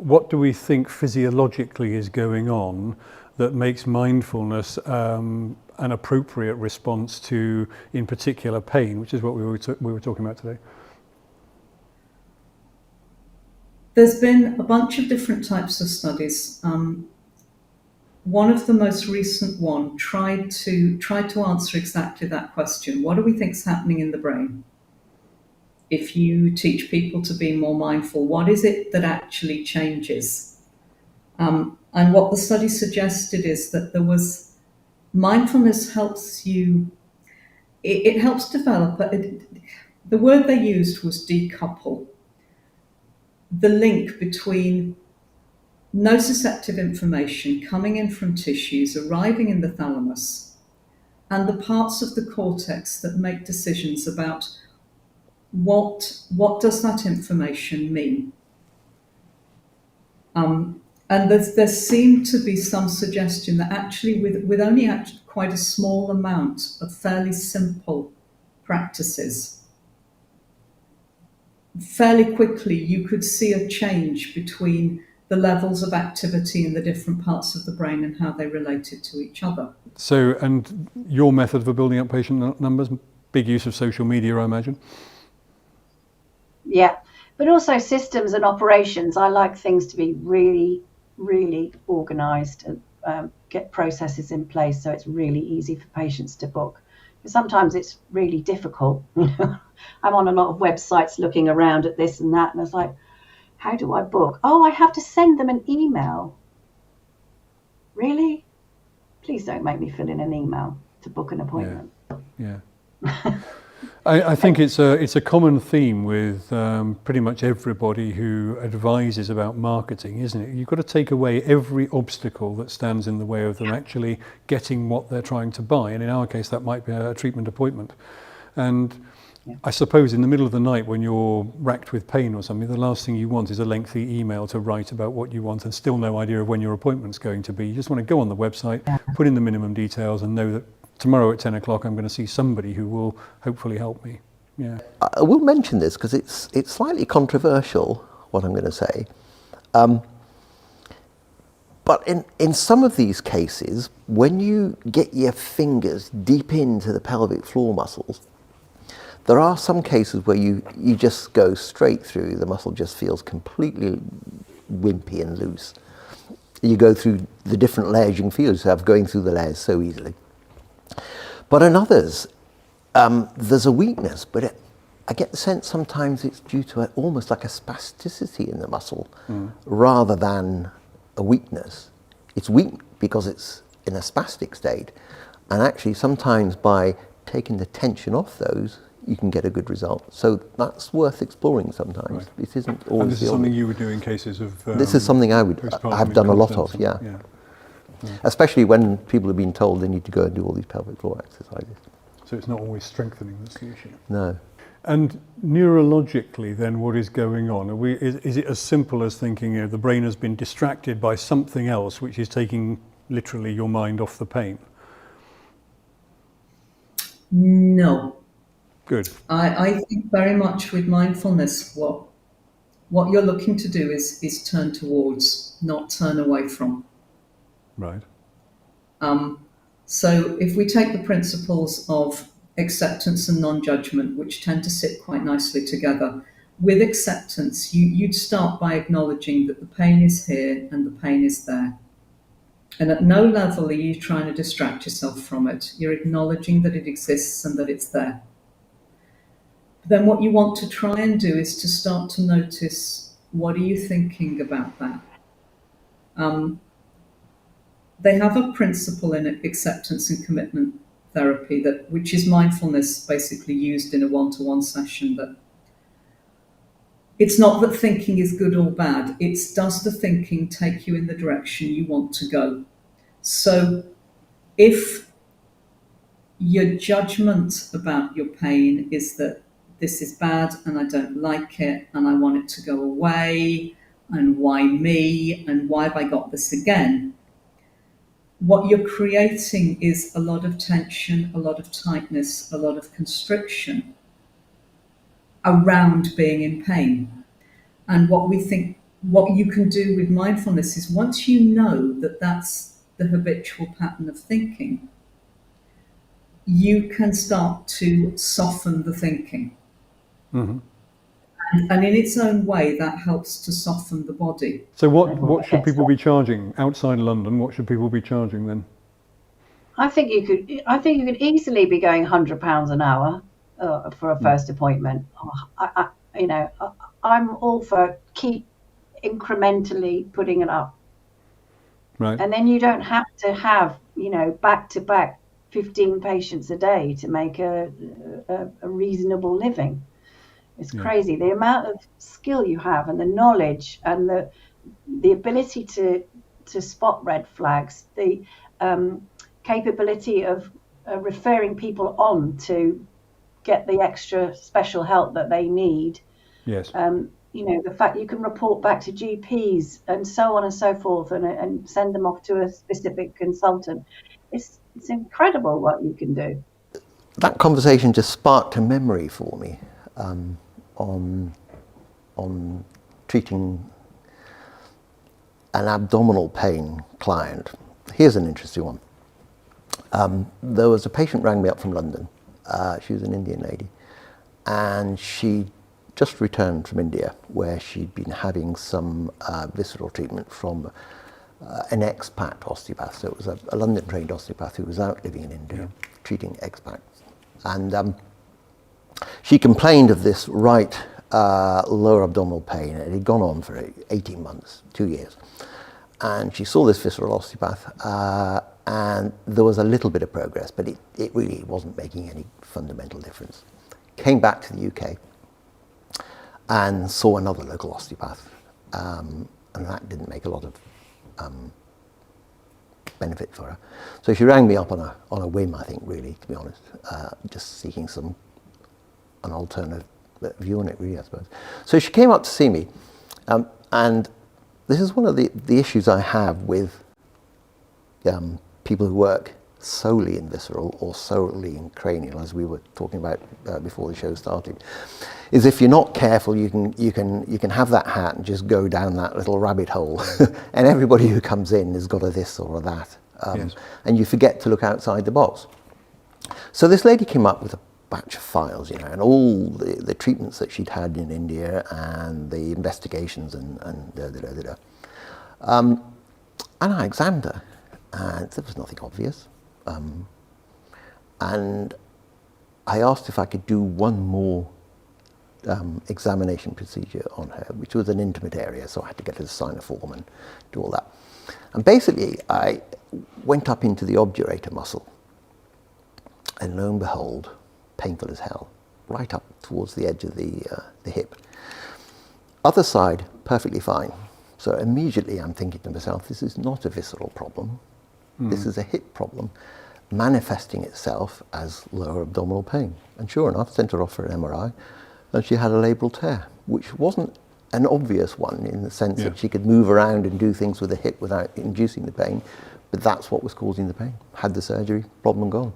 what do we think physiologically is going on that makes mindfulness an appropriate response to, in particular, pain, which is what we were talking about today? There's been a bunch of different types of studies. One of the most recent one tried to answer exactly that question. What do we think is happening in the brain? If you teach people to be more mindful, what is it that actually changes? And what the study suggested is that mindfulness helps you, it helps develop, the word they used was decouple the link between nociceptive information coming in from tissues, arriving in the thalamus, and the parts of the cortex that make decisions about what does that information mean. And there seemed to be some suggestion that actually with only quite a small amount of fairly simple practices, fairly quickly you could see a change between the levels of activity in the different parts of the brain and how they related to each other. So, and your method for building up patient numbers, big use of social media, I imagine? Yeah, but also systems and operations. I like things to be really, really organised and get processes in place so it's really easy for patients to book. Because sometimes it's really difficult. I'm on a lot of websites looking around at this and that, and it's like, how do I book? Oh, I have to send them an email. Really? Please don't make me fill in an email to book an appointment. Yeah. I think it's a common theme with pretty much everybody who advises about marketing, isn't it? You've got to take away every obstacle that stands in the way of them actually getting what they're trying to buy. And in our case, that might be a treatment appointment. And I suppose in the middle of the night when you're racked with pain or something, the last thing you want is a lengthy email to write about what you want and still no idea of when your appointment's going to be. You just want to go on the website, put in the minimum details and know that tomorrow at 10 o'clock I'm going to see somebody who will hopefully help me. Yeah. I will mention this because it's slightly controversial, what I'm going to say. But in some of these cases, when you get your fingers deep into the pelvic floor muscles, there are some cases where you just go straight through, the muscle just feels completely wimpy and loose. You go through the different layers, you can feel yourself going through the layers so easily. But in others, there's a weakness, but I get the sense sometimes it's due to almost like a spasticity in the muscle rather than a weakness. It's weak because it's in a spastic state, and actually sometimes by taking the tension off those, you can get a good result. So that's worth exploring sometimes. Right. It isn't always. And this is something you would do in cases of. This is something I've done a lot of, yeah. Especially when people have been told they need to go and do all these pelvic floor exercises. So it's not always strengthening that's the issue. No. And neurologically, then, what is going on? Is it as simple as thinking the brain has been distracted by something else, which is taking literally your mind off the pain? No. Good. I think very much with mindfulness, what you're looking to do is turn towards, not turn away from. Right. So if we take the principles of acceptance and non-judgment, which tend to sit quite nicely together, with acceptance, you'd start by acknowledging that the pain is here and the pain is there. And at no level are you trying to distract yourself from it. You're acknowledging that it exists and that it's there. Then what you want to try and do is to start to notice, what are you thinking about that? They have a principle in acceptance and commitment therapy which is mindfulness basically used in a one-to-one session, that it's not that thinking is good or bad, it's does the thinking take you in the direction you want to go? So if your judgment about your pain is that this is bad and I don't like it and I want it to go away, and why me, and why have I got this again? What you're creating is a lot of tension, a lot of tightness, a lot of constriction around being in pain. And what we think what you can do with mindfulness is once you know that that's the habitual pattern of thinking, you can start to soften the thinking. Hmm. And in its own way, that helps to soften the body. So what should people be charging outside London? What should people be charging then? I think you could easily be going £100 an hour for a first appointment. I'm all for keep incrementally putting it up, Right. and then you don't have to have back to back 15 patients a day to make a reasonable living. It's crazy the amount of skill you have and the knowledge and the ability to spot red flags, the capability of referring people on to get the extra special help that they need. Yes. The fact you can report back to GPs and so on and so forth and send them off to a specific consultant. It's incredible what you can do. That conversation just sparked a memory for me on treating an abdominal pain client. Here's an interesting one. There was a patient rang me up from London. She was an Indian lady, and she just returned from India, where she'd been having some visceral treatment from an expat osteopath. So it was a London-trained osteopath who was out living in India, treating expats. And she complained of this right lower abdominal pain. It had gone on for 18 months, 2 years. And she saw this visceral osteopath, and there was a little bit of progress, but it really wasn't making any fundamental difference. Came back to the UK and saw another local osteopath, and that didn't make a lot of benefit for her. So she rang me up on a whim, I think, really, to be honest, just seeking an alternative view on it, really, I suppose. So she came up to see me, and this is one of the issues I have with people who work solely in visceral or solely in cranial, as we were talking about before the show started, is if you're not careful, you can have that hat and just go down that little rabbit hole, and everybody who comes in has got a this or a that, Yes. and you forget to look outside the box. So this lady came up with a batch of files, and all the treatments that she'd had in India and the investigations and and I examined her, and there was nothing obvious. And I asked if I could do one more examination procedure on her, which was an intimate area, so I had to get her to sign a form and do all that. And basically, I went up into the obturator muscle, and lo and behold, painful as hell, right up towards the edge of the hip. Other side, perfectly fine. So immediately I'm thinking to myself, this is not a visceral problem. This is a hip problem manifesting itself as lower abdominal pain. And sure enough, sent her off for an MRI, and she had a labral tear, which wasn't an obvious one in the sense that she could move around and do things with the hip without inducing the pain, but that's what was causing the pain. Had the surgery, problem gone.